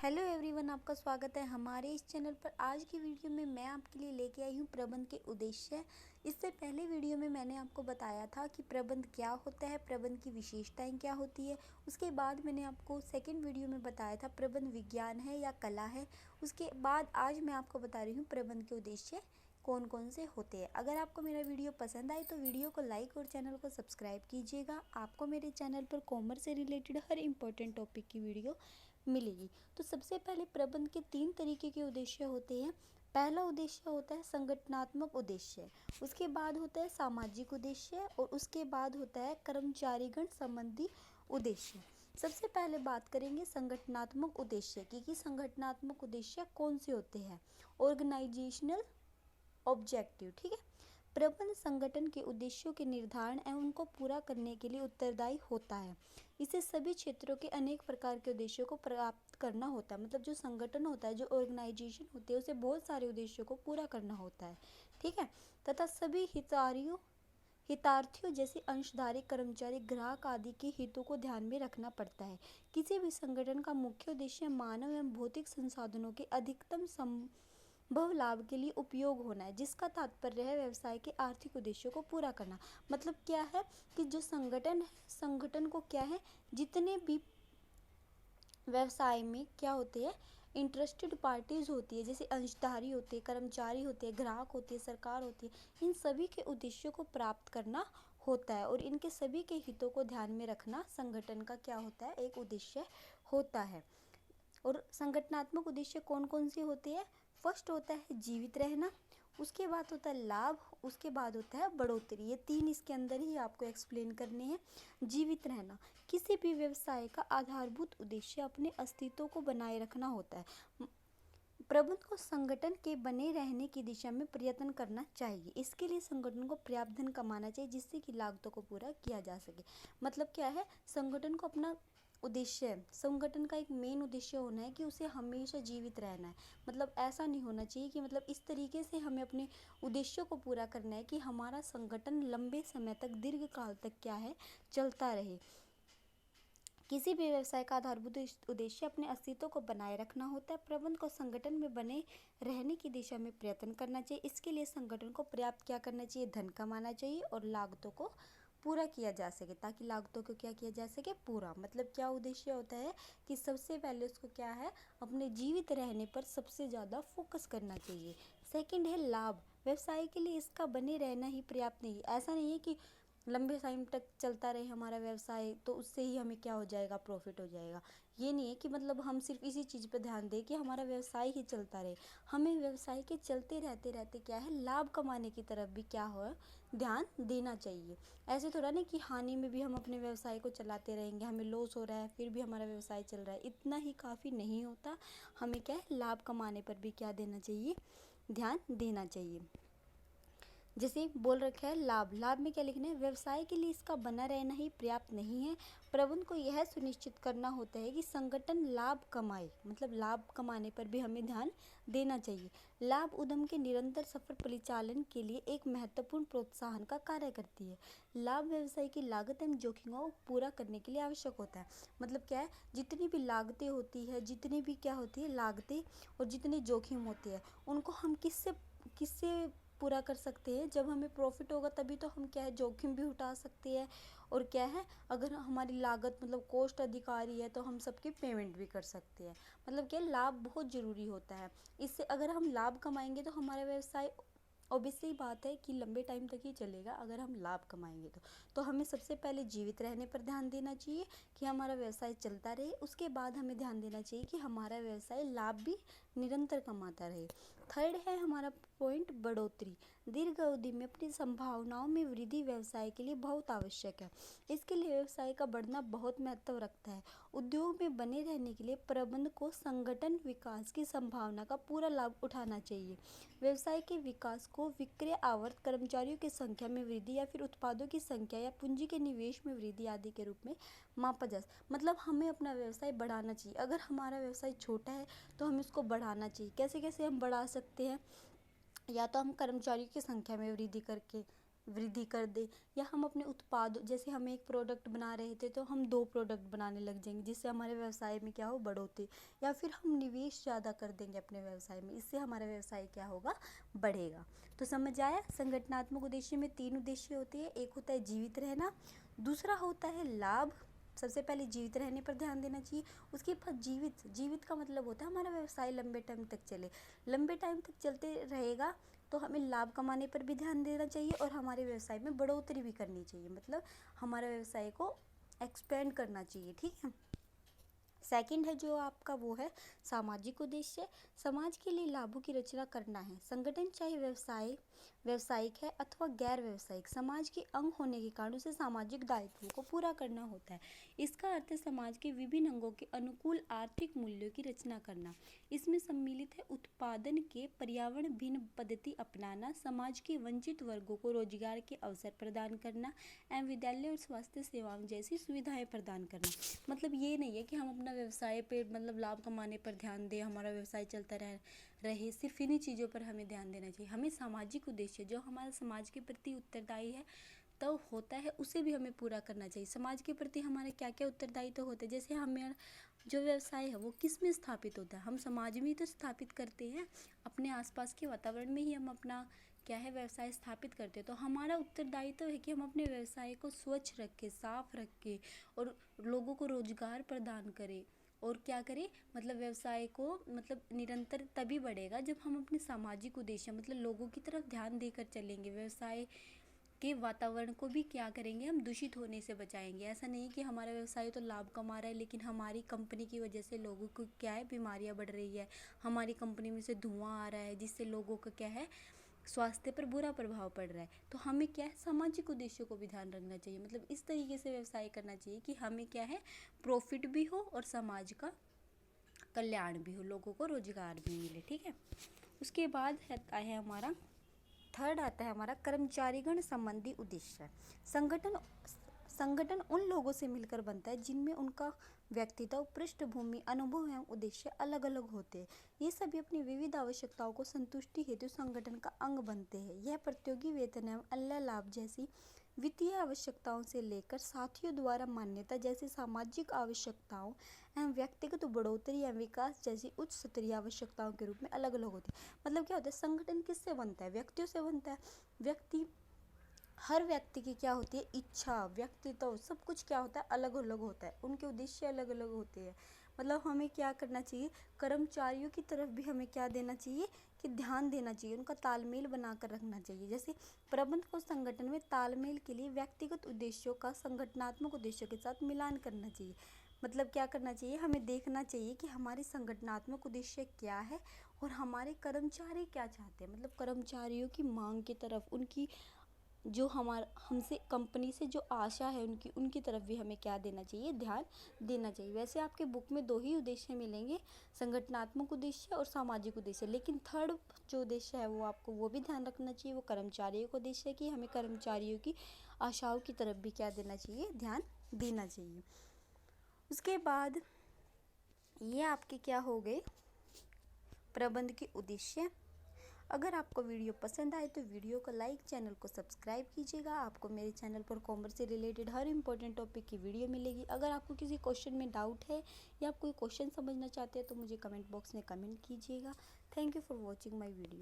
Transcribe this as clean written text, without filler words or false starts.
Hello everyone, आपका स्वागत है हमारे इस चैनल पर। आज की वीडियो में मैं आपके लिए लेके आई हूँ प्रबंध के उद्देश्य। इससे पहले वीडियो में मैंने आपको बताया था कि प्रबंध क्या होता है, प्रबंध की विशेषताएं क्या होती है। उसके बाद मैंने आपको सेकंड वीडियो में बताया था प्रबंध विज्ञान है या कला है। उसके बाद आज मैं आपको बता रही हूँ प्रबंध के उद्देश्य कौन कौन से होते हैं। अगर आपको मेरा वीडियो पसंद आए तो वीडियो को लाइक और चैनल को सब्सक्राइब कीजिएगा। आपको मेरे चैनल पर कॉमर्स से रिलेटेड हर इम्पोर्टेंट टॉपिक की वीडियो मिलेगी। तो सबसे पहले प्रबंध के 3 तरीके के उद्देश्य होते हैं। पहला उद्देश्य होता है संगठनात्मक उद्देश्य, उसके बाद होता है सामाजिक उद्देश्य और उसके बाद होता है कर्मचारीगण संबंधी उद्देश्य। सबसे पहले बात करेंगे संगठनात्मक उद्देश्य की कि संगठनात्मक उद्देश्य कौन से होते हैं। ऑर्गेनाइजेशनल ऑब्जेक्टिव, ठीक है। प्रबंध संगठन के उद्देश्यों के निर्धारण एवं उनको पूरा करने के लिए उत्तरदायी होता है। इसे सभी क्षेत्रों के अनेक प्रकार के उद्देश्यों को प्राप्त करना होता है। मतलब जो संगठन होता है, जो ऑर्गेनाइजेशन होती है, उसे बहुत सारे उद्देश्यों को पूरा करना होता है, ठीक है। तथा सभी हितार्थियों जैसे अंशधारी, कर्मचारी, ग्राहक आदि के हितों को ध्यान में रखना पड़ता है। किसी भी संगठन का मुख्य उद्देश्य मानव एवं भौतिक संसाधनों के अधिकतम बहु लाभ के लिए उपयोग होना है, जिसका तात्पर्य है व्यवसाय के आर्थिक उद्देश्यों को पूरा करना। मतलब क्या है कि जो संगठन है, संगठन को क्या है, जितने भी व्यवसाय में क्या होते हैं, इंटरेस्टेड पार्टीज होती है, जैसे अंशधारी होते हैं, कर्मचारी होते हैं, ग्राहक होती है, सरकार होती है, इन सभी के उद्देश्यों को प्राप्त करना होता है और इनके सभी के हितों को ध्यान में रखना संगठन का क्या होता है, एक उद्देश्य होता है। और संगठनात्मक उद्देश्य कौन कौन से होते हैं। फर्स्ट होता है जीवित रहना, उसके बाद होता है लाभ, उसके बाद होता है बढ़ोतरी। ये 3 इसके अंदर ही आपको एक्सप्लेन करने हैं। जीवित रहना, किसी भी व्यवसाय का आधारभूत उद्देश्य अपने अस्तित्व को बनाए रखना होता है। प्रबंध को संगठन के बने रहने की दिशा में प्रयत्न करना चाहिए। इसके लिए संगठन को पर्याप्त धन कमाना चाहिए जिससे कि लागतों को पूरा किया जा सके। मतलब क्या है, संगठन को अपना उद्देश्य है, संगठन का एक मेन उद्देश्य होना है कि उसे हमेशा जीवित रहना है। मतलब ऐसा नहीं होना चाहिए कि मतलब इस तरीके से हमें अपने उद्देश्यों को पूरा करना है कि हमारा संगठन लंबे समय तक, दीर्घ काल तक क्या है, चलता रहे। किसी भी व्यवसाय का आधारभूत उद्देश्य अपने अस्तित्व को बनाए रखना होता है। प्रबंध को संगठन में बने रहने की दिशा में प्रयत्न करना चाहिए। इसके लिए संगठन को पर्याप्त क्या करना चाहिए, धन कमाना चाहिए और लागतों को पूरा किया जा सके, ताकि लागतों को क्या किया जा सके, पूरा। मतलब क्या उद्देश्य होता है कि सबसे पहले उसको क्या है, अपने जीवित रहने पर सबसे ज़्यादा फोकस करना चाहिए। सेकंड है लाभ, व्यवसाय के लिए इसका बने रहना ही पर्याप्त नहीं। ऐसा नहीं है कि लंबे टाइम तक चलता रहे हमारा व्यवसाय तो उससे ही हमें क्या हो जाएगा, प्रॉफिट हो जाएगा। ये नहीं है कि मतलब हम सिर्फ इसी चीज़ पर ध्यान दें कि हमारा व्यवसाय ही चलता रहे। हमें व्यवसाय के चलते रहते रहते क्या है, लाभ कमाने की तरफ भी क्या हो, ध्यान देना चाहिए। ऐसे थोड़ा नहीं कि हानि में भी हम अपने व्यवसाय को चलाते रहेंगे, हमें लॉस हो रहा है फिर भी हमारा व्यवसाय चल रहा है, इतना ही काफ़ी नहीं होता। हमें क्या है, लाभ कमाने पर भी क्या देना चाहिए, ध्यान देना चाहिए। जैसे बोल रखा है लाभ, लाभ में क्या लिखना है, व्यवसाय के लिए इसका बना रहना ही पर्याप्त नहीं है। प्रबंध को यह सुनिश्चित करना होता है कि संगठन लाभ कमाए। मतलब लाभ कमाने पर भी हमें ध्यान देना चाहिए। लाभ उद्यम के निरंतर सफल परिचालन के लिए एक महत्वपूर्ण प्रोत्साहन का कार्य करती है। लाभ व्यवसाय की लागत एवं जोखिमों को पूरा करने के लिए आवश्यक होता है। मतलब क्या है, जितनी भी लागतें होती है, जितनी भी क्या होती है लागतें और जितने जोखिम होते हैं, उनको हम किससे किससे पूरा कर सकते हैं। जब हमें प्रॉफिट होगा तभी तो हम क्या है, जोखिम भी उठा सकते हैं। और क्या है, अगर हमारी लागत मतलब कॉस्ट अधिक आ रही है तो हम सबकी पेमेंट भी कर सकते हैं। मतलब क्या, लाभ बहुत ज़रूरी होता है। इससे अगर हम लाभ कमाएंगे तो हमारा व्यवसाय ऑब्वियसली बात है कि लंबे टाइम तक ही चलेगा अगर हम लाभ कमाएंगे तो हमें सबसे पहले जीवित रहने पर ध्यान देना चाहिए कि हमारा व्यवसाय चलता रहे। उसके बाद हमें ध्यान देना चाहिए कि हमारा व्यवसाय लाभ भी निरंतर कमाता रहे। थर्ड है हमारा पॉइंट बढ़ोतरी। दीर्घ अवधि में अपनी संभावनाओं में वृद्धि व्यवसाय के लिए बहुत आवश्यक है। इसके लिए व्यवसाय का बढ़ना बहुत महत्व रखता है। उद्योग में बने रहने के लिए प्रबंध को संगठन विकास की संभावना का पूरा लाभ उठाना चाहिए। व्यवसाय के विकास को विक्रय आवर्त, कर्मचारियों की संख्या में वृद्धि या फिर उत्पादों की संख्या या पूंजी के निवेश में वृद्धि आदि के रूप में मापा जा सकता। मतलब हमें अपना व्यवसाय बढ़ाना चाहिए। अगर हमारा व्यवसाय छोटा है तो हमें उसको बढ़ाना चाहिए। कैसे कैसे हम बढ़ा सकते हैं, या तो हम कर्मचारियों की संख्या में वृद्धि करके, वृद्धि कर दे, या हम अपने उत्पाद, जैसे हम एक प्रोडक्ट बना रहे थे तो हम 2 प्रोडक्ट बनाने लग जाएंगे, जिससे हमारे व्यवसाय में क्या हो, बढ़ोतरी, या फिर हम निवेश ज़्यादा कर देंगे अपने व्यवसाय में, इससे हमारा व्यवसाय क्या होगा, बढ़ेगा। तो समझ आया, संगठनात्मक उद्देश्य में 3 उद्देश्य होते हैं। एक होता है जीवित रहना, दूसरा होता है लाभ, सबसे पहले जीवित रहने पर ध्यान देना चाहिए। उसके बाद जीवित का मतलब होता है हमारा व्यवसाय लंबे टाइम तक चले, लंबे टाइम तक चलते रहेगा तो हमें लाभ कमाने पर भी ध्यान देना चाहिए और हमारे व्यवसाय में बढ़ोतरी भी करनी चाहिए, मतलब हमारे व्यवसाय को एक्सपेंड करना चाहिए, ठीक है। सेकंड है जो आपका, वो है सामाजिक उद्देश्य। समाज के लिए लाभों की रचना करना है। संगठन चाहे व्यावसायिक है अथवा गैर व्यावसायिक, समाज के अंग होने के कारण उसे सामाजिक दायित्वों को पूरा करना होता है। इसका अर्थ है समाज के विभिन्न अंगों के अनुकूल आर्थिक मूल्यों की रचना करना। इसमें सम्मिलित है उत्पादन के पर्यावरण भिन्न पद्धति अपनाना, समाज के वंचित वर्गों को रोजगार के अवसर प्रदान करना एवं विद्यालय और स्वास्थ्य सेवाओं जैसी सुविधाएं प्रदान करना। मतलब ये नहीं है कि हम अपना व्यवसाय पे मतलब लाभ कमाने पर ध्यान दें, हमारा व्यवसाय चलता रहे, सिर्फ इन्हीं चीज़ों पर हमें ध्यान देना चाहिए। हमें सामाजिक उद्देश्य जो हमारा समाज के प्रति उत्तरदायी है तो होता है, उसे भी हमें पूरा करना चाहिए। समाज के प्रति हमारे क्या क्या उत्तरदायित्व तो होते हैं, जैसे हमें जो व्यवसाय है वो किस में स्थापित होता है, हम समाज में ही तो स्थापित करते हैं, अपने आसपास के वातावरण में ही हम अपना क्या है व्यवसाय स्थापित करते हैं। तो हमारा उत्तरदायित्व है कि हम अपने व्यवसाय को स्वच्छ रखें, साफ रखें और लोगों को रोजगार प्रदान करें। और क्या करें, मतलब व्यवसाय को मतलब निरंतर तभी बढ़ेगा जब हम अपने सामाजिक उद्देश्य मतलब लोगों की तरफ ध्यान देकर चलेंगे। व्यवसाय के वातावरण को भी क्या करेंगे, हम दूषित होने से बचाएंगे। ऐसा नहीं कि हमारा व्यवसाय तो लाभ कमा रहा है लेकिन हमारी कंपनी की वजह से लोगों को क्या है, बीमारियां बढ़ रही है, हमारी कंपनी में से धुआं आ रहा है जिससे लोगों का क्या है, स्वास्थ्य पर बुरा प्रभाव पड़ रहा है। तो हमें क्या है, सामाजिक उद्देश्यों को भी ध्यान रखना चाहिए, मतलब इस तरीके से व्यवसाय करना चाहिए कि हमें क्या है, प्रॉफिट भी हो और समाज का कल्याण भी हो, लोगों को रोजगार भी मिले, ठीक है। उसके बाद आता है हमारा थर्ड, आता है हमारा कर्मचारीगण संबंधी उद्देश्य। संगठन उन लोगों से मिलकर बनता है जिनमें उनका व्यक्तित्व, पृष्ठभूमि, अनुभव एवं उद्देश्य अलग अलग होते हैं। ये सभी अपनी विविध आवश्यकताओं को संतुष्टि हेतु संगठन का अंग बनते हैं। यह प्रतियोगी वेतन एवं अन्य लाभ जैसी वित्तीय आवश्यकताओं से लेकर साथियों द्वारा मान्यता जैसी सामाजिक आवश्यकताओं एवं व्यक्तिगत बढ़ोतरी एवं विकास जैसी उच्च स्तरीय आवश्यकताओं के रूप में अलग अलग होती है। मतलब क्या होता है, संगठन किससे बनता है, व्यक्तियों से बनता है। हर व्यक्ति की क्या होती है, इच्छा, व्यक्तित्व, सब कुछ क्या होता है, अलग अलग होता है, उनके उद्देश्य अलग अलग होते हैं। मतलब हमें क्या करना चाहिए, कर्मचारियों की तरफ भी हमें क्या देना चाहिए कि ध्यान देना चाहिए, उनका तालमेल बनाकर रखना चाहिए। जैसे प्रबंधन को संगठन में तालमेल के लिए व्यक्तिगत उद्देश्यों का संगठनात्मक उद्देश्यों के साथ मिलान करना चाहिए। मतलब क्या करना चाहिए, हमें देखना चाहिए कि हमारी संगठनात्मक उद्देश्य क्या है और हमारे कर्मचारी क्या चाहते हैं, मतलब कर्मचारियों की मांग की तरफ, उनकी जो हमसे कंपनी से जो आशा है उनकी तरफ भी हमें क्या देना चाहिए, ध्यान देना चाहिए। वैसे आपके बुक में 2 ही उद्देश्य मिलेंगे, संगठनात्मक उद्देश्य और सामाजिक उद्देश्य, लेकिन थर्ड जो उद्देश्य है वो आपको वो भी ध्यान रखना चाहिए, वो कर्मचारियों का उद्देश्य है कि हमें कर्मचारियों की आशाओं की तरफ भी क्या देना चाहिए, ध्यान देना चाहिए। उसके बाद ये आपके क्या हो गए, प्रबंध के उद्देश्य। अगर आपको वीडियो पसंद आए तो वीडियो को लाइक, चैनल को सब्सक्राइब कीजिएगा। आपको मेरे चैनल पर कॉमर्स से रिलेटेड हर इंपॉर्टेंट टॉपिक की वीडियो मिलेगी। अगर आपको किसी क्वेश्चन में डाउट है या आप कोई क्वेश्चन समझना चाहते हैं तो मुझे कमेंट बॉक्स में कमेंट कीजिएगा। Thank you for watching my video.